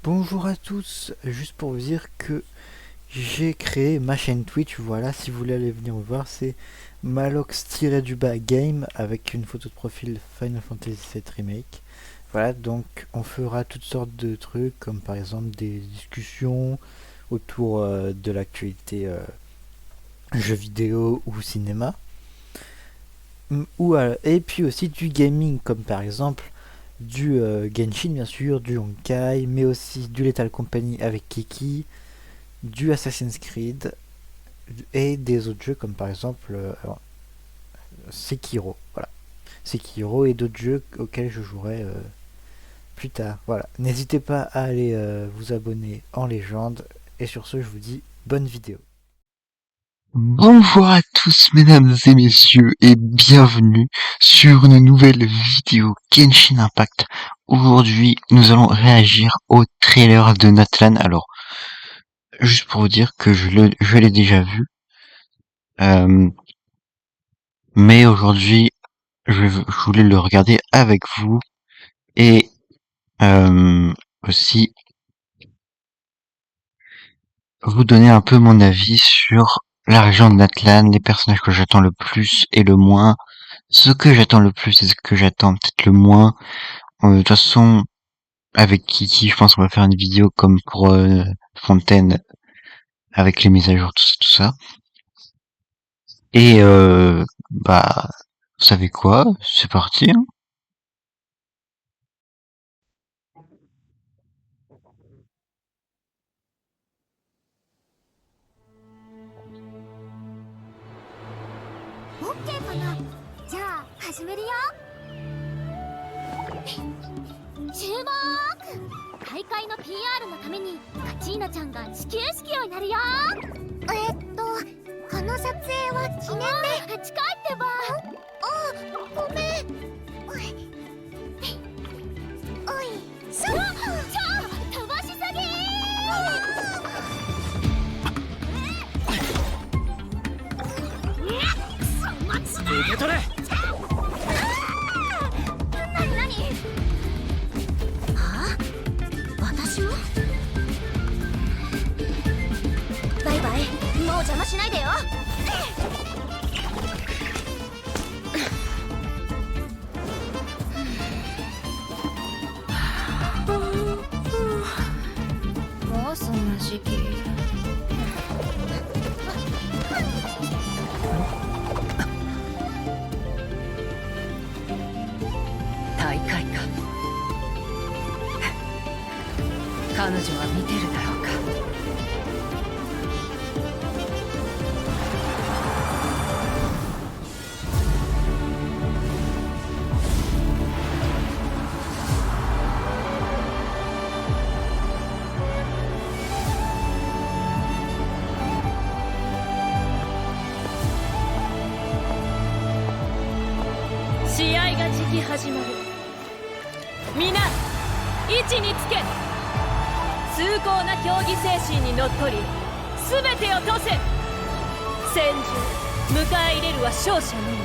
Bonjour à tous, juste pour vous dire que j'ai créé ma chaîne Twitch, voilà, si vous voulez aller venir me voir, c'est Malox-game avec une photo de profil Final Fantasy VII Remake. Voilà, donc on fera toutes sortes de trucs, comme par exemple des discussions autour de l'actualité jeux vidéo ou cinéma. Et puis aussi du gaming, comme par exemple du Genshin bien sûr, du Honkai, mais aussi du Lethal Company avec Kiki, du Assassin's Creed et des autres jeux comme par exemple Sekiro. Voilà. Sekiro et d'autres jeux auxquels je jouerai plus tard. Voilà. N'hésitez pas à aller vous abonner en légende. Et sur ce, je vous dis bonne vidéo. Bonjour à tous mesdames et messieurs et bienvenue sur une nouvelle vidéo Genshin Impact. Aujourd'hui nous allons réagir au trailer de Natlan. Alors juste pour vous dire que je l'ai déjà vu, mais aujourd'hui je voulais le regarder avec vous et aussi vous donner un peu mon avis sur la région de Natlan, les personnages que j'attends le plus et le moins, ce que j'attends le plus et ce que j'attends peut-être le moins. De toute façon, avec Kiki, je pense qu'on va faire une vidéo comme pour Fontaine, avec les mises à jour, tout ça. Et bah, vous savez quoi? C'est parti, hein. OK かな。じゃあ始めるよ。注目。大会の PR のためにカチーナちゃんが始球式をやるよ。この撮影は記念で。近いってば。ごめん。おいそう。飛ばしすぎ。受け取れ。何？はあ？私も？バイバイ。もう邪魔しないでよ。もうそんな時期。大会か。彼女は見てるだろうか。試合がじき始まる。皆位置につけ。崇高な競技精神にのっとり全てを賭せ。戦場迎え入れるは勝者のみ。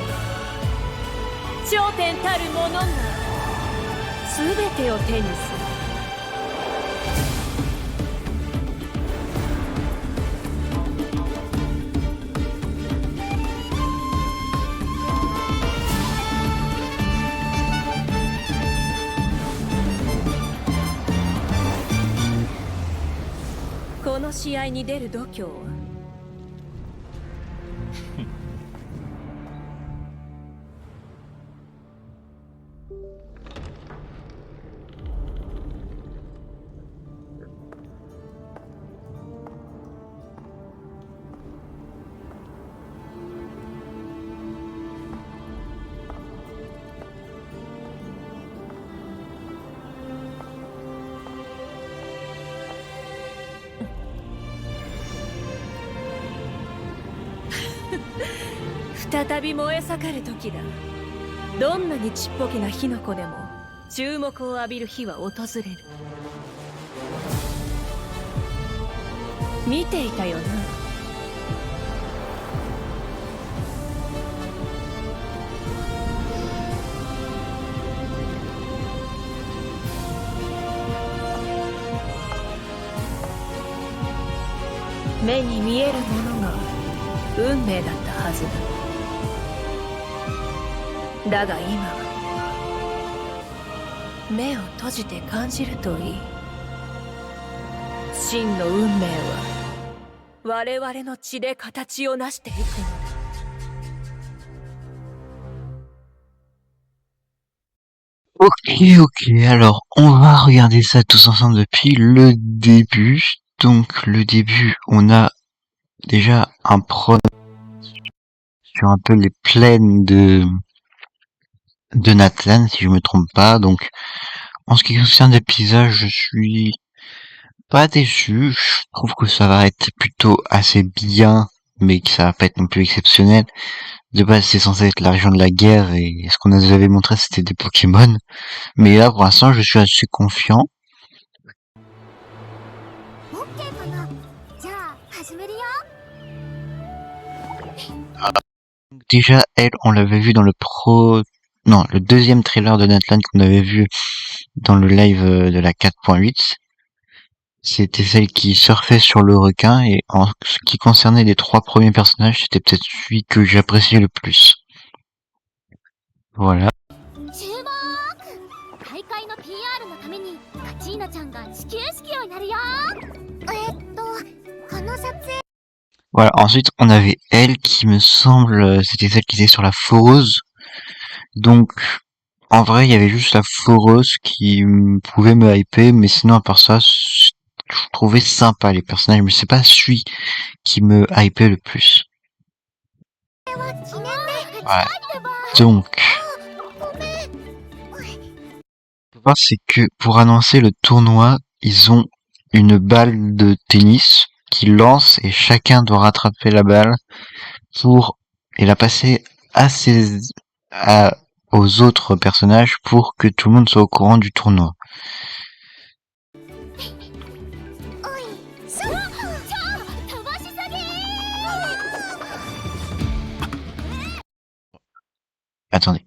頂点たる者が全てを手にする。この試合に出る度胸は再び燃え盛る時だ。どんなにちっぽけな火の粉でも注目を浴びる日は訪れる。見ていたよな。目に見えるものが運命だったはずだ。だが今は目を閉じて感じるといい。真の運命は我々の血で形を成していくのだ。Ok, alors on va regarder ça tous ensemble depuis le début. Donc le début, on a déjà un pro sur un peu les plaines de Natlan, si je me trompe pas. Donc en ce qui concerne l'épisode, je suis pas déçu. Je trouve que ça va être plutôt assez bien, mais que ça va pas être non plus exceptionnel. De base, c'est censé être la région de la guerre et ce qu'on nous avait montré, c'était des Pokémon. Mais là, pour l'instant, je suis assez confiant. Déjà, elle, on l'avait vu dans le deuxième trailer de Natlan qu'on avait vu dans le live de la 4.8. C'était celle qui surfait sur le requin, et en ce qui concernait les 3 premiers personnages, c'était peut-être celui que j'appréciais le plus. Voilà. Voilà, ensuite on avait elle qui me semble, c'était celle qui était sur la foreuse. Donc en vrai il y avait juste la foreuse qui pouvait me hyper, mais sinon à part ça, je trouvais sympa les personnages, mais c'est pas celui qui me hypait le plus. Ouais. Donc c'est que pour annoncer le tournoi, ils ont une balle de tennis qui lance et chacun doit rattraper la balle et la passer aux autres personnages pour que tout le monde soit au courant du tournoi. Attendez.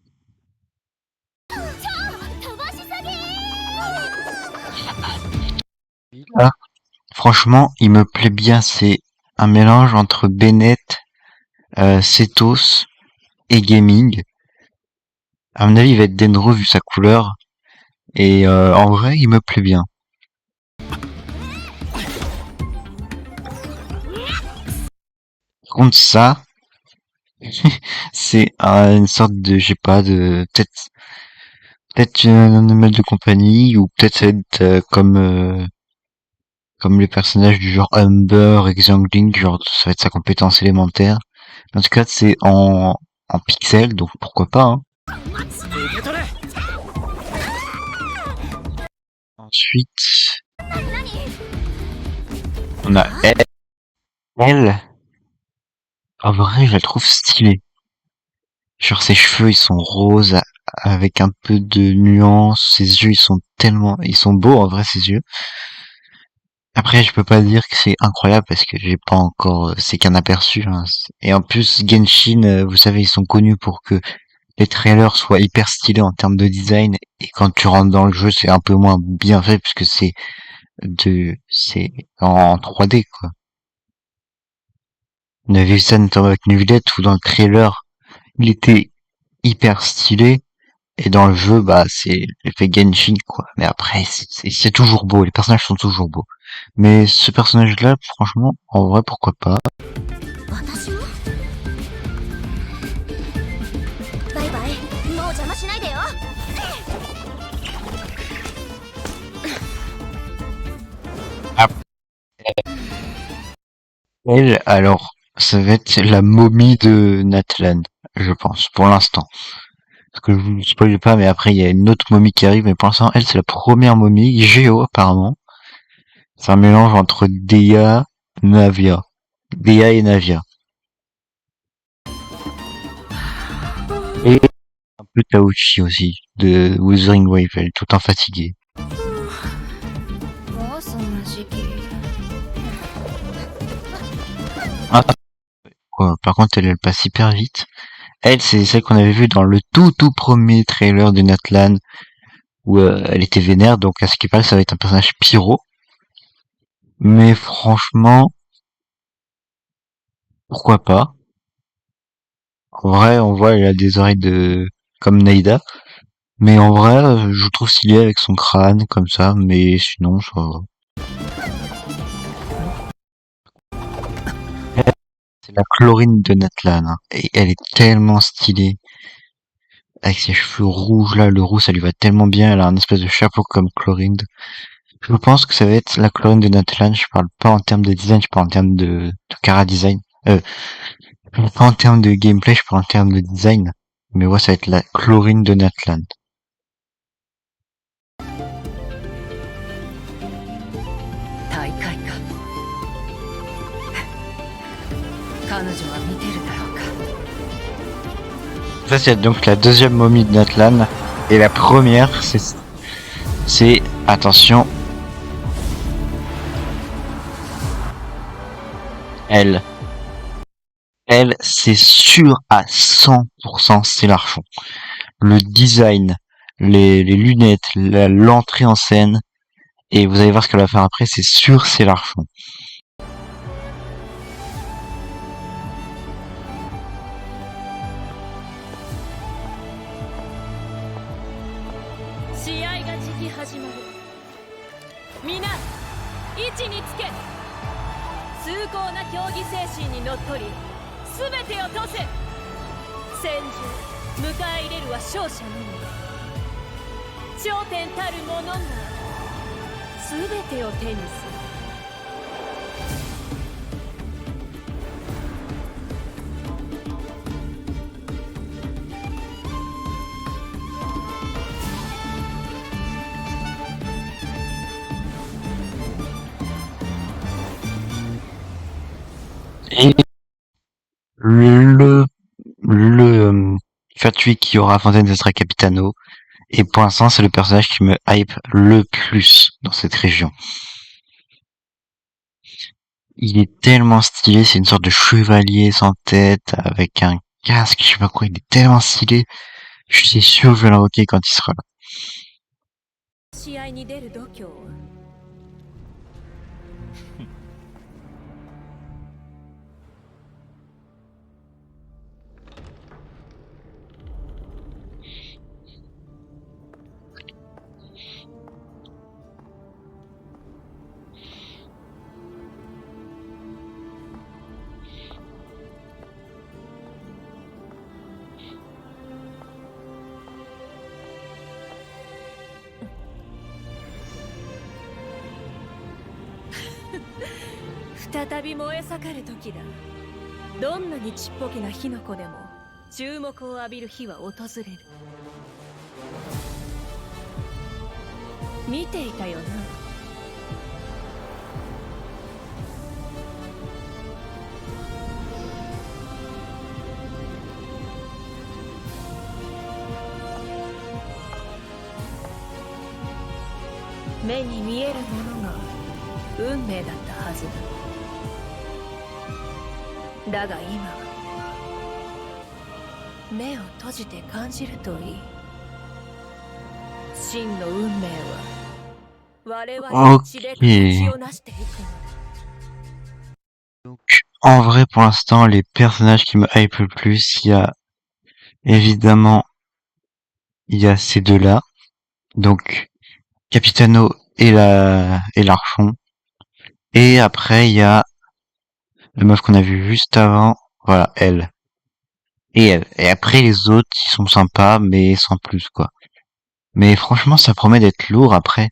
Là, franchement, il me plaît bien. C'est un mélange entre Bennett, Setos et Gaming. À mon avis, il va être Dendro vu sa couleur. Et en vrai, il me plaît bien. Par contre, ça, c'est une sorte de, je sais pas, de peut-être un animal de compagnie, ou peut-être ça va être comme les personnages du genre Humber et Xiangling, genre ça va être sa compétence élémentaire. En tout cas, c'est en pixel, donc pourquoi pas, hein. Ensuite, on a elle. En vrai, je la trouve stylée. Genre ses cheveux, ils sont roses avec un peu de nuance. Ses yeux, ils sont beaux en vrai, ses yeux. Après, je peux pas dire que c'est incroyable parce que j'ai pas encore, c'est qu'un aperçu, hein. Et en plus, Genshin, vous savez, ils sont connus pour que les trailers soient hyper stylés en termes de design. Et quand tu rentres dans le jeu, c'est un peu moins bien fait puisque c'est en 3D, quoi. On avait vu ça notamment avec Nuvillette où dans le trailer, il était hyper stylé. Et dans le jeu, bah, c'est l'effet Genshin, quoi. Mais après, c'est toujours beau. Les personnages sont toujours beaux. Mais ce personnage-là, franchement, en vrai, pourquoi pas. Elle, alors, ça va être la momie de Natlan, je pense, pour l'instant. Parce que je vous spoil pas, mais après, il y a une autre momie qui arrive, mais pour l'instant, elle, c'est la première momie, Géo, apparemment. C'est un mélange entre Dea et Navia. Et un peu Taochi aussi, de Wuthering Wave, elle est tout le temps fatiguée. Ah, quoi, par contre, elle passe hyper vite. Elle, c'est celle qu'on avait vue dans le tout premier trailer de Natlan, où elle était vénère, donc à ce qui paraît, ça va être un personnage pyro. Mais franchement, Pourquoi pas? En vrai, on voit, il a des oreilles de comme Naïda. Mais en vrai, je le trouve stylé avec son crâne, comme ça, mais sinon, ça va. C'est la Chlorine de Natlan, hein. Et elle est tellement stylée. Avec ses cheveux rouges, là, le roux, ça lui va tellement bien. Elle a un espèce de chapeau comme Chlorine. Je pense que ça va être la Chlorine de Natlan. Je parle pas en termes de design, je parle en termes de Cara design. Je parle pas en termes de gameplay, je parle en termes de design. Mais ouais, ça va être la Chlorine de Natlan. 大会か彼女は見てるだろうか Ça, c'est donc la deuxième momie de Natlan. Et la première, c'est, attention, elle. Elle, c'est sûr à 100%, c'est Larchon. Le design, les lunettes, l'entrée en scène, et vous allez voir ce qu'elle va faire après, c'est sûr, c'est Larchon. 試合がじき始まる皆位置につけ崇高な競技精神にのっとり全てを賭せ戦場迎え入れるは勝者のみ頂点たる者が全てを手にするEt le gratuit qui aura Fontaine, ce sera Capitano. Et pour l'instant, c'est le personnage qui me hype le plus dans cette région. Il est tellement stylé, c'est une sorte de chevalier sans tête, avec un casque, je sais pas quoi, il est tellement stylé. Je suis sûr que je vais l'invoquer quand il sera là. 試合に出る度胸は再び燃え盛る時だどんなにちっぽけな火の粉でも注目を浴びる日は訪れる見ていたよな目に見えるものが運命だったはずだだが今は目を閉じて感じるといい真の運命は我々の血で形を成していくの En vrai, pour l'instant, les personnages qui me hype le plus, évidemment, il y a ces deux-là. Donc, Capitano et l'Archon. Et après, il y a la meuf qu'on a vue juste avant. Voilà, elle. Et elle. Et après, les autres, ils sont sympas, mais sans plus, quoi. Mais franchement, ça promet d'être lourd. Après,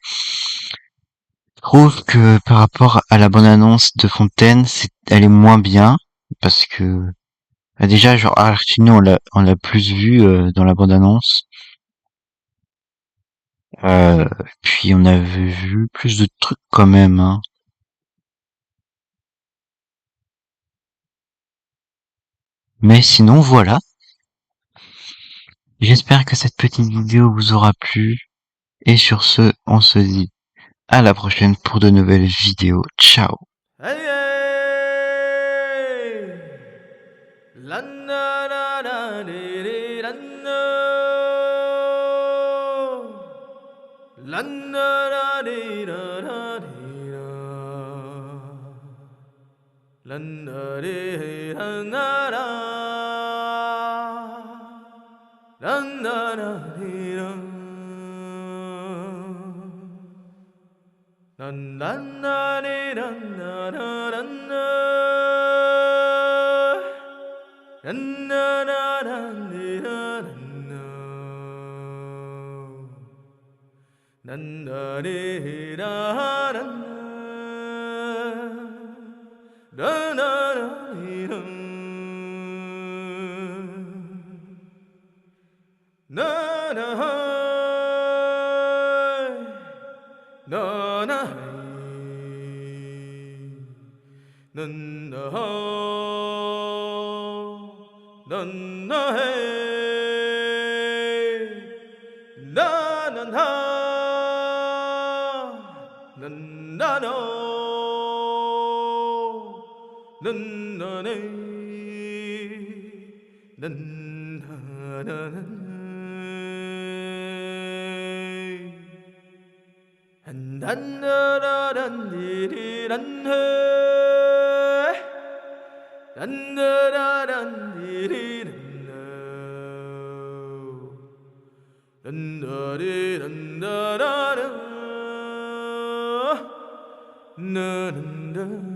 je trouve que par rapport à la bande-annonce de Fontaine, elle est moins bien. Parce que, bah déjà, genre, Artino, on l'a plus vu dans la bande-annonce. Euh, Puis on avait vu plus de trucs quand même, hein. Mais sinon, voilà. J'espère que cette petite vidéo vous aura plu. Et sur ce, on se dit à la prochaine pour de nouvelles vidéos. Ciao. Hey, hey. La, na, na, na, de, de, la, na. La, na, na, de, na, na, de, na. 란나리 란나라 란나라리랑 란나리 란나라 란나 란나라란니라 란나 란나리라 란나 라나라리랑 나나하이 나나하이 난나하 난나해 나난하 난나노 난나네 난나나네 난나라란디리란해 난나라란디리란나 난나리란나라라 나난다